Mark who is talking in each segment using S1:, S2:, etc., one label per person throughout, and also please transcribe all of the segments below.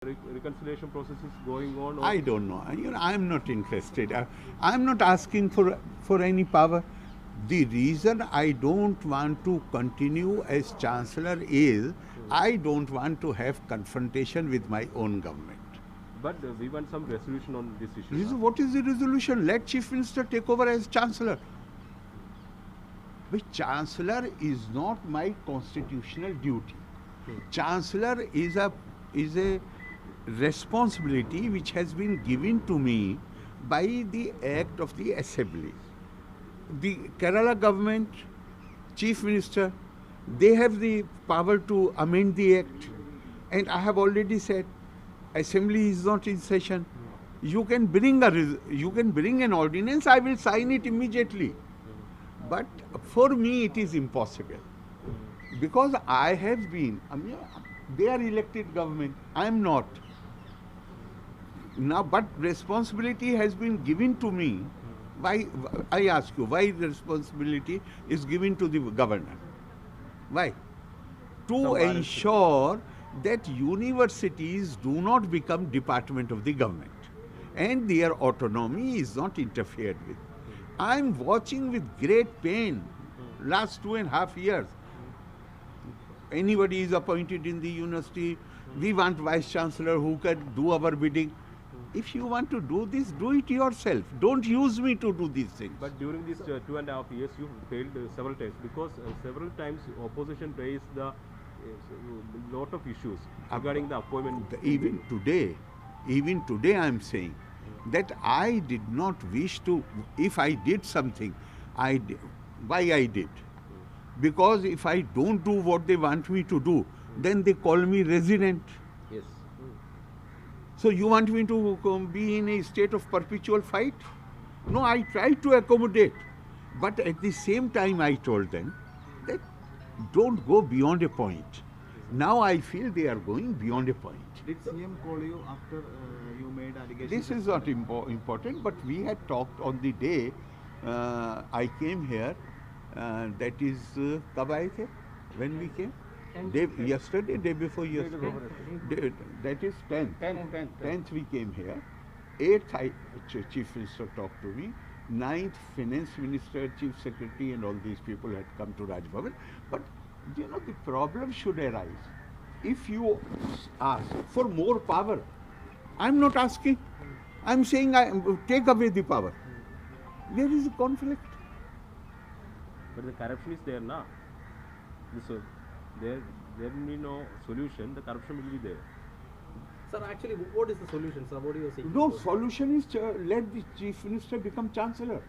S1: reconciliation process is going on? Or
S2: I don't know. I'm not interested. I'm not asking for any power. The reason I don't want to continue as chancellor is I don't want to have confrontation with my own government.
S1: But we want some resolution on this issue.
S2: What is the resolution? Let Chief Minister take over as chancellor. But chancellor is not my constitutional duty. Chancellor is a responsibility which has been given to me by the act of the assembly. The Kerala government, chief minister, they have the power to amend the act. And I have already said, assembly is not in session. You can bring an ordinance, I will sign it immediately. But for me it is impossible. Because I have been, they are elected government, I am not. Now, but responsibility has been given to me. Why, I ask you, why the responsibility is given to the governor? Why? To ensure that universities do not become department of the government and their autonomy is not interfered with. I am watching with great pain last 2.5 years. Anybody is appointed in the university, we want vice chancellor who can do our bidding. If you want to do this, do it yourself. Don't use me to do these things.
S1: But during these 2.5 years, you failed several times because several times opposition raised the lot of issues regarding the appointment.
S2: Even today I am saying that I did not wish to, if I did something, why I did? Because if I don't do what they want me to do, then they call me resident.
S1: Yes.
S2: So you want me to be in a state of perpetual fight? No, I tried to accommodate. But at the same time I told them that don't go beyond a point. Now I feel they are going beyond a point.
S3: Did CM call you after you made allegations?
S2: This is not important, but we had talked on the day I came here. That is, kab aaye the? When we came? Yesterday, day before yesterday. That is 10th. 10th we came here. 8th Chief Minister talked to me. 9th Finance Minister, Chief Secretary and all these people had come to Raj Bhavan. But the problem should arise. If you ask for more power, I'm not asking. I'm saying take away the power. There is a conflict.
S1: But the corruption is there now. So there will be no solution. The corruption will be there.
S3: Sir, actually, what is the solution, sir? What do you think?
S2: No, solution is let the Chief Minister become Chancellor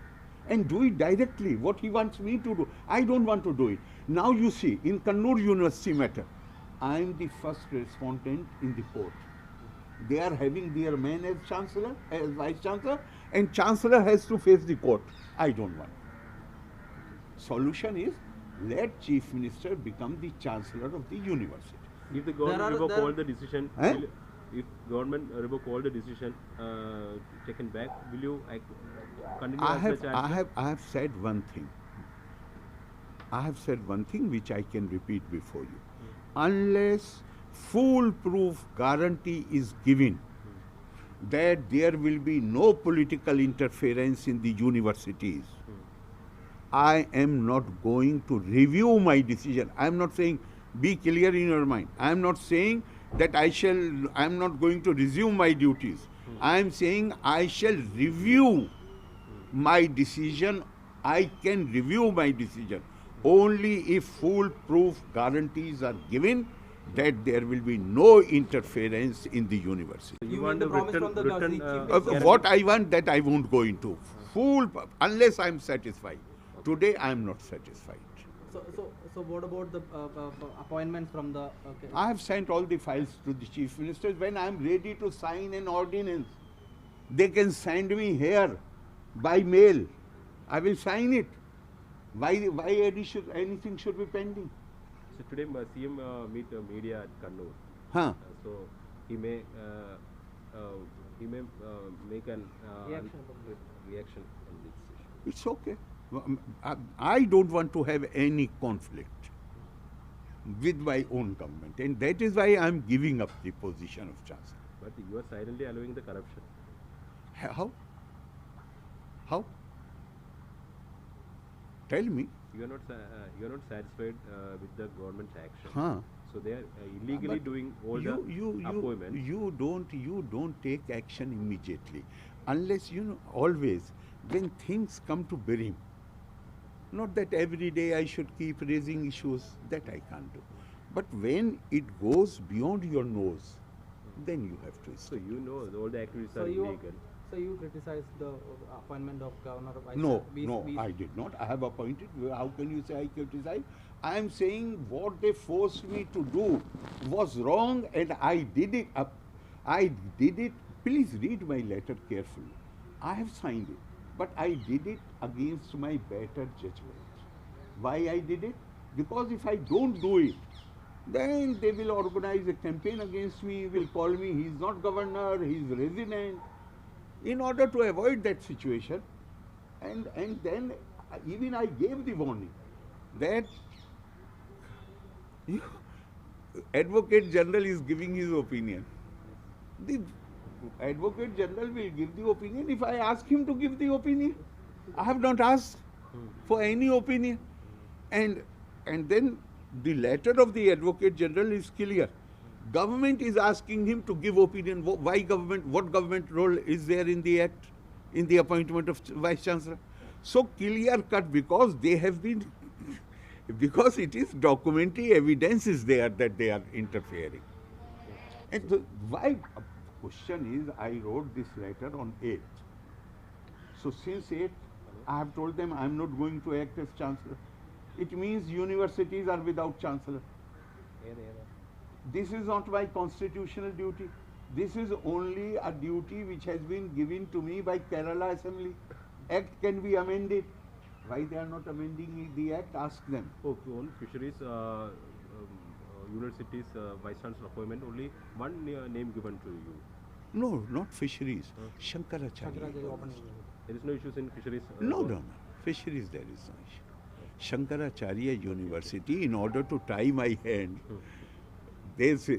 S2: and do it directly, what he wants me to do. I don't want to do it. Now you see, in Kannur University matter, I am the first respondent in the court. They are having their man as Chancellor, as Vice Chancellor, and Chancellor has to face the court. I don't want. Solution is let Chief Minister become the Chancellor of the university.
S1: If the government revoke all the decision, if government revoke all the decision taken back, will you continue as the Chancellor?
S2: I have said one thing. I have said one thing which I can repeat before you. Unless foolproof guarantee is given that there will be no political interference in the universities, I am not going to review my decision. I am not saying, be clear in your mind. I am not saying that I am not going to resume my duties. I am saying I shall review my decision. I can review my decision only if foolproof guarantees are given that there will be no interference in the university.
S3: You want the promise from the Chief
S2: What I want, that I won't go into. Unless I am satisfied. Today I am not satisfied.
S3: So what about the appointments from the... Okay.
S2: I have sent all the files to the Chief Minister. When I am ready to sign an ordinance, they can send me here by mail. I will sign it. Why anything should be pending?
S1: So today CM meet media at Kannur. So he may make an reaction on this issue.
S2: It's okay. I don't want to have any conflict with my own government, and that is why I am giving up the position of Chancellor.
S1: But you are silently allowing the corruption.
S2: How? How? Tell me.
S1: You are not satisfied with the government's action.
S2: Huh?
S1: So they are illegally
S2: But
S1: doing all the appointments.
S2: you don't take action immediately, unless always when things come to bear. Not that every day I should keep raising issues, that I can't do. But when it goes beyond your nose, then you have to
S1: So
S2: step.
S1: you know all the activities
S3: So
S1: are
S3: you
S1: illegal.
S3: so you criticize the appointment of Governor Vice
S2: No,
S3: Vice-
S2: no,
S3: Vice-
S2: I did not. I have appointed. How can you say I criticize? I am saying what they forced me to do was wrong, and I did it. I did it. Please read my letter carefully. I have signed it, but I did it against my better judgment. Why I did it? Because if I don't do it, then they will organize a campaign against me, will call me, he's not governor, he's resident. In order to avoid that situation, and then even I gave the warning that you, Advocate General is giving his opinion. The Advocate General will give the opinion if I ask him to give the opinion. I have not asked for any opinion. And then the letter of the Advocate General is clear. Government is asking him to give opinion. Why government? What government role is there in the act, in the appointment of Vice Chancellor? So clear cut, because they have been, because it is documentary evidence is there that they are interfering. And so why? Question is, I wrote this letter on 8th. So since 8th, I have told them I am not going to act as Chancellor. It means universities are without Chancellor. This is not my constitutional duty. This is only a duty which has been given to me by Kerala Assembly. Act can be amended. Why they are not amending the act? Ask them.
S1: Okay, on fisheries, universities, vice chancellor appointment, only one name given to you.
S2: No, not fisheries. Shankaracharya.
S3: Shankaracharya open.
S1: There is no issues in fisheries.
S2: No. Fisheries there is no issue. Shankaracharya University, in order to tie my hand, there's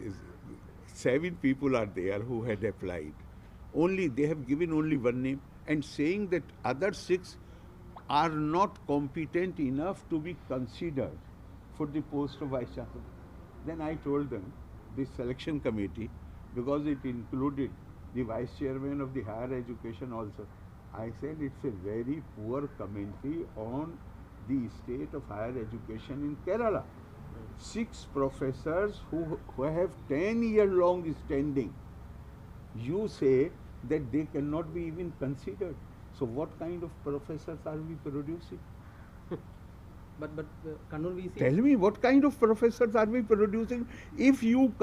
S2: 7 people are there who had applied. Only they have given only one name and saying that other 6 are not competent enough to be considered for the post of Vice Chancellor. Then I told them, this selection committee, because it included the Vice Chairman of the Higher Education also, I said it's a very poor commentary on the state of higher education in Kerala. 6 professors who have 10-year-long standing, you say that they cannot be even considered. So what kind of professors are we producing?
S3: But Kannur VC.
S2: Tell me, what kind of professors are we producing? If you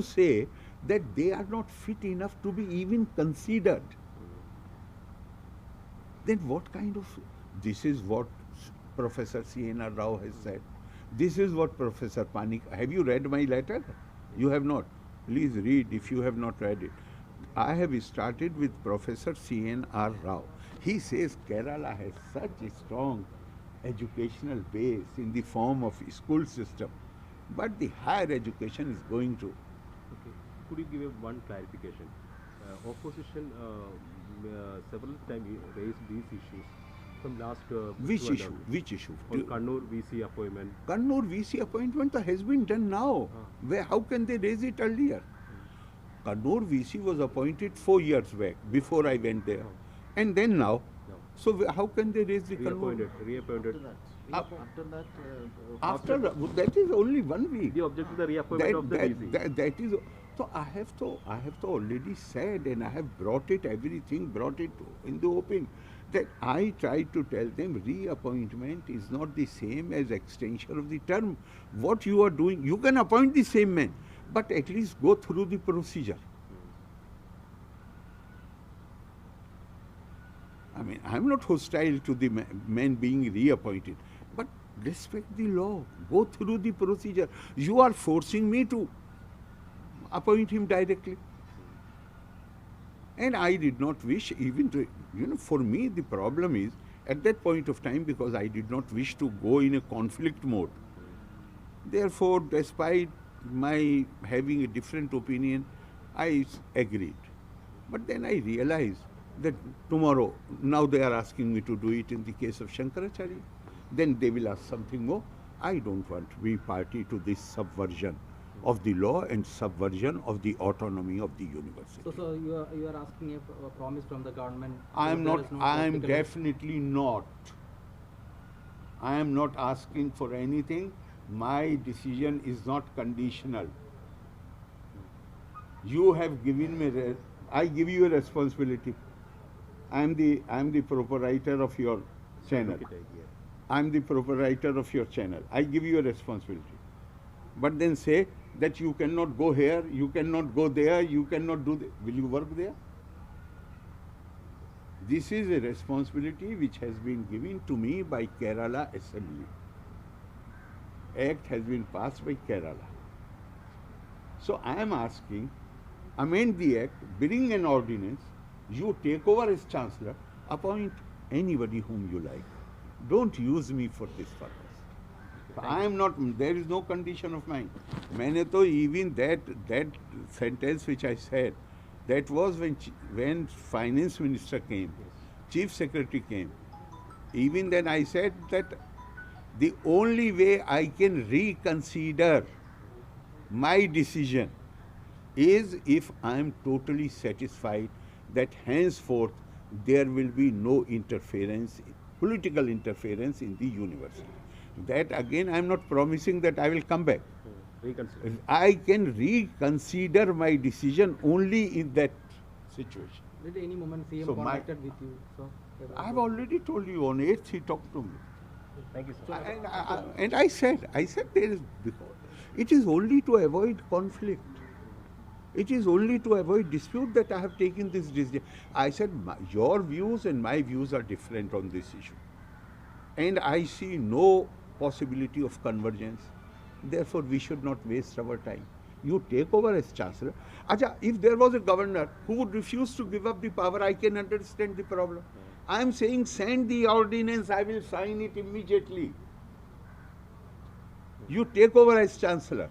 S2: say that they are not fit enough to be even considered, then what kind of, this is what Professor C.N.R. Rao has said. This is what Professor Panik, have you read my letter? You have not. Please read if you have not read it. I have started with Professor C.N.R. Rao. He says Kerala has such a strong educational base in the form of school system, but the higher education is going to.
S1: Okay. Could you give one clarification? Opposition several times raised these issues from last.
S2: Which issue? Which issue?
S1: On Kannur VC appointment.
S2: Kannur VC appointment has been done now. How can they raise it earlier? Kannur VC was appointed 4 years back, before I went there. And then now. So how can they raise the Kannur?
S1: Reappointed.
S2: After that is only 1 week.
S1: The object is the reappointment of the VC.
S2: That is. So I have to already said, and I have brought it in the open, that I try to tell them reappointment is not the same as extension of the term. What you are doing, you can appoint the same man, but at least go through the procedure. I mean, I am not hostile to the man being reappointed, but respect the law. Go through the procedure. You are forcing me to appoint him directly. And I did not wish even to, for me the problem is, at that point of time, because I did not wish to go in a conflict mode. Therefore, despite my having a different opinion, agreed. But then I realized that tomorrow, now they are asking me to do it in the case of Shankaracharya. Then they will ask something more. I don't want to be party to this subversion of the law and subversion of the autonomy of the university.
S3: So you are asking a promise from the government?
S2: I am
S3: There
S2: not,
S3: is no
S2: I am
S3: political-
S2: definitely not. I am not asking for anything. My decision is not conditional. You have given me, I give you a responsibility. I am the proprietor of your channel. I am the proprietor of your channel. I give you a responsibility. But then say that you cannot go here, you cannot go there, you cannot do this. Will you work there? This is a responsibility which has been given to me by Kerala Assembly. Act has been passed by Kerala. So I am asking, amend the act, bring an ordinance, you take over as Chancellor, appoint anybody whom you like. Don't use me for this purpose. I am not, there is no condition of mine. मैंने तो even that sentence which I said, that was when Finance Minister came, Chief Secretary came. Even then I said that the only way I can reconsider my decision is if I am totally satisfied that henceforth there will be no interference, political interference in the university. That again I am not promising that I will come back.
S1: Reconsider.
S2: I can reconsider my decision only in that situation.
S3: Did any moment CM
S2: So
S3: contacted with you? So
S2: I have already told you on 8th he talked to me.
S1: Thank you, sir.
S2: And I said there is, it is only to avoid conflict. It is only to avoid dispute that I have taken this decision. I said your views and my views are different on this issue. And I see no possibility of convergence. Therefore, we should not waste our time. You take over as Chancellor. Acha, if there was a governor who would refuse to give up the power, I can understand the problem. I am saying send the ordinance, I will sign it immediately. You take over as Chancellor.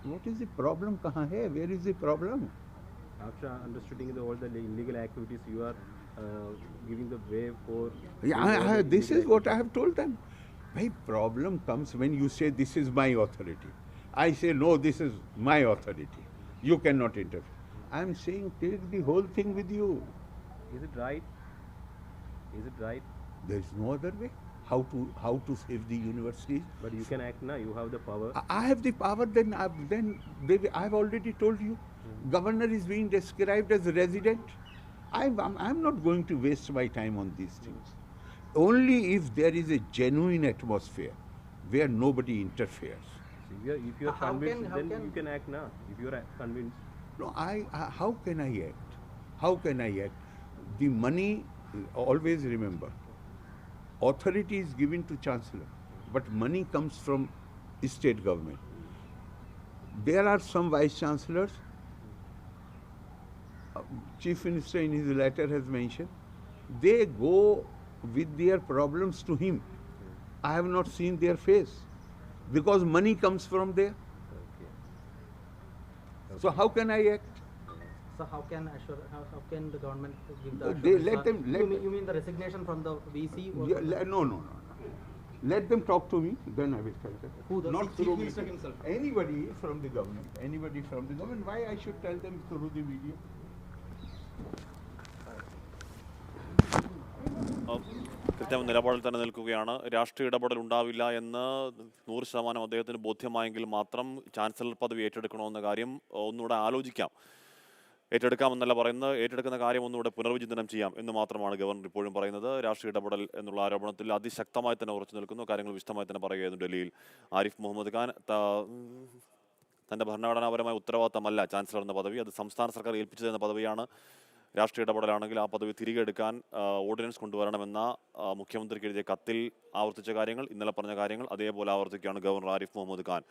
S2: What is the problem? Kahan hai? Where is the problem?
S1: After understanding all the illegal activities, you are giving the way for...
S2: Yeah, this is what I have told them. My problem comes when you say this is my authority. I say no, this is my authority. You cannot interfere. I am saying take the whole thing with you.
S1: Is it right? Is it right?
S2: There is no other way. How to save the universities?
S1: But you can act now. You have the power.
S2: I have the power. Then I have already told you. Governor is being described as a resident. I'm not going to waste my time on these things. Only if there is a genuine atmosphere where nobody interferes.
S1: So if you are
S3: How
S1: convinced,
S3: can-
S1: then you can act now. If you are convinced.
S2: No, how can I act? How can I act? The money, always remember, authority is given to Chancellor, but money comes from state government. There are some Vice Chancellors, Chief Minister in his letter has mentioned, they go with their problems to him. I have not seen their face because money comes from there.
S1: Okay.
S2: So how can I act?
S3: So how can the government give the
S2: They
S3: assurance? You mean the resignation from the VC? Or
S2: Yeah, no. Let them talk to me, then I will tell them.
S3: Who, the
S2: Not
S3: Chief
S2: through
S3: Minister
S2: media.
S3: himself?
S2: Anybody from the government. Anybody from the government. Why I should tell them through the media?
S4: കൃത്യം നിലപാടിൽ തന്നെ നിൽക്കുകയാണ്. രാഷ്ട്രീയ ഇടപെടൽ ഉണ്ടാവില്ല എന്ന് 100% അദ്ദേഹത്തിന് ബോധ്യമായെങ്കിൽ മാത്രം ചാൻസലർ പദവി ഏറ്റെടുക്കണമെന്ന കാര്യം ഒന്നുകൂടെ ആലോചിക്കാം. ഏറ്റെടുക്കാമെന്നല്ല പറയുന്നത്, ഏറ്റെടുക്കുന്ന കാര്യം ഒന്നുകൂടെ പുനർവിചിന്തനം ചെയ്യാം എന്ന് മാത്രമാണ് ഗവർണർ ഇപ്പോഴും പറയുന്നത്. രാഷ്ട്രീയ ഇടപെടൽ എന്നുള്ള ആരോപണത്തിൽ അതിശക്തമായി തന്നെ ഉറച്ചു നിൽക്കുന്നു. കാര്യങ്ങൾ വിശദമായി തന്നെ പറയുകയായിരുന്നു ഡൽഹിയിൽ ആരിഫ് മുഹമ്മദ് ഖാൻ. തൻ്റെ ഭരണഘടനാപരമായ ഉത്തരവാദിത്തമല്ല ചാൻസലർ എന്ന പദവി, അത് സംസ്ഥാന സർക്കാർ ഏൽപ്പിച്ചതെന്ന പദവിയാണ്. രാഷ്ട്രീയ ഇടപെടലാണെങ്കിൽ ആ പദവി തിരികെ എടുക്കാൻ ഓർഡിനൻസ് കൊണ്ടുവരണമെന്ന മുഖ്യമന്ത്രിക്ക് എഴുതിയ കത്തിൽ ആവർത്തിച്ച കാര്യങ്ങൾ, ഇന്നലെ പറഞ്ഞ കാര്യങ്ങൾ അതേപോലെ ആവർത്തിക്കുകയാണ് ഗവർണർ ആരിഫ് മുഹമ്മദ് ഖാൻ.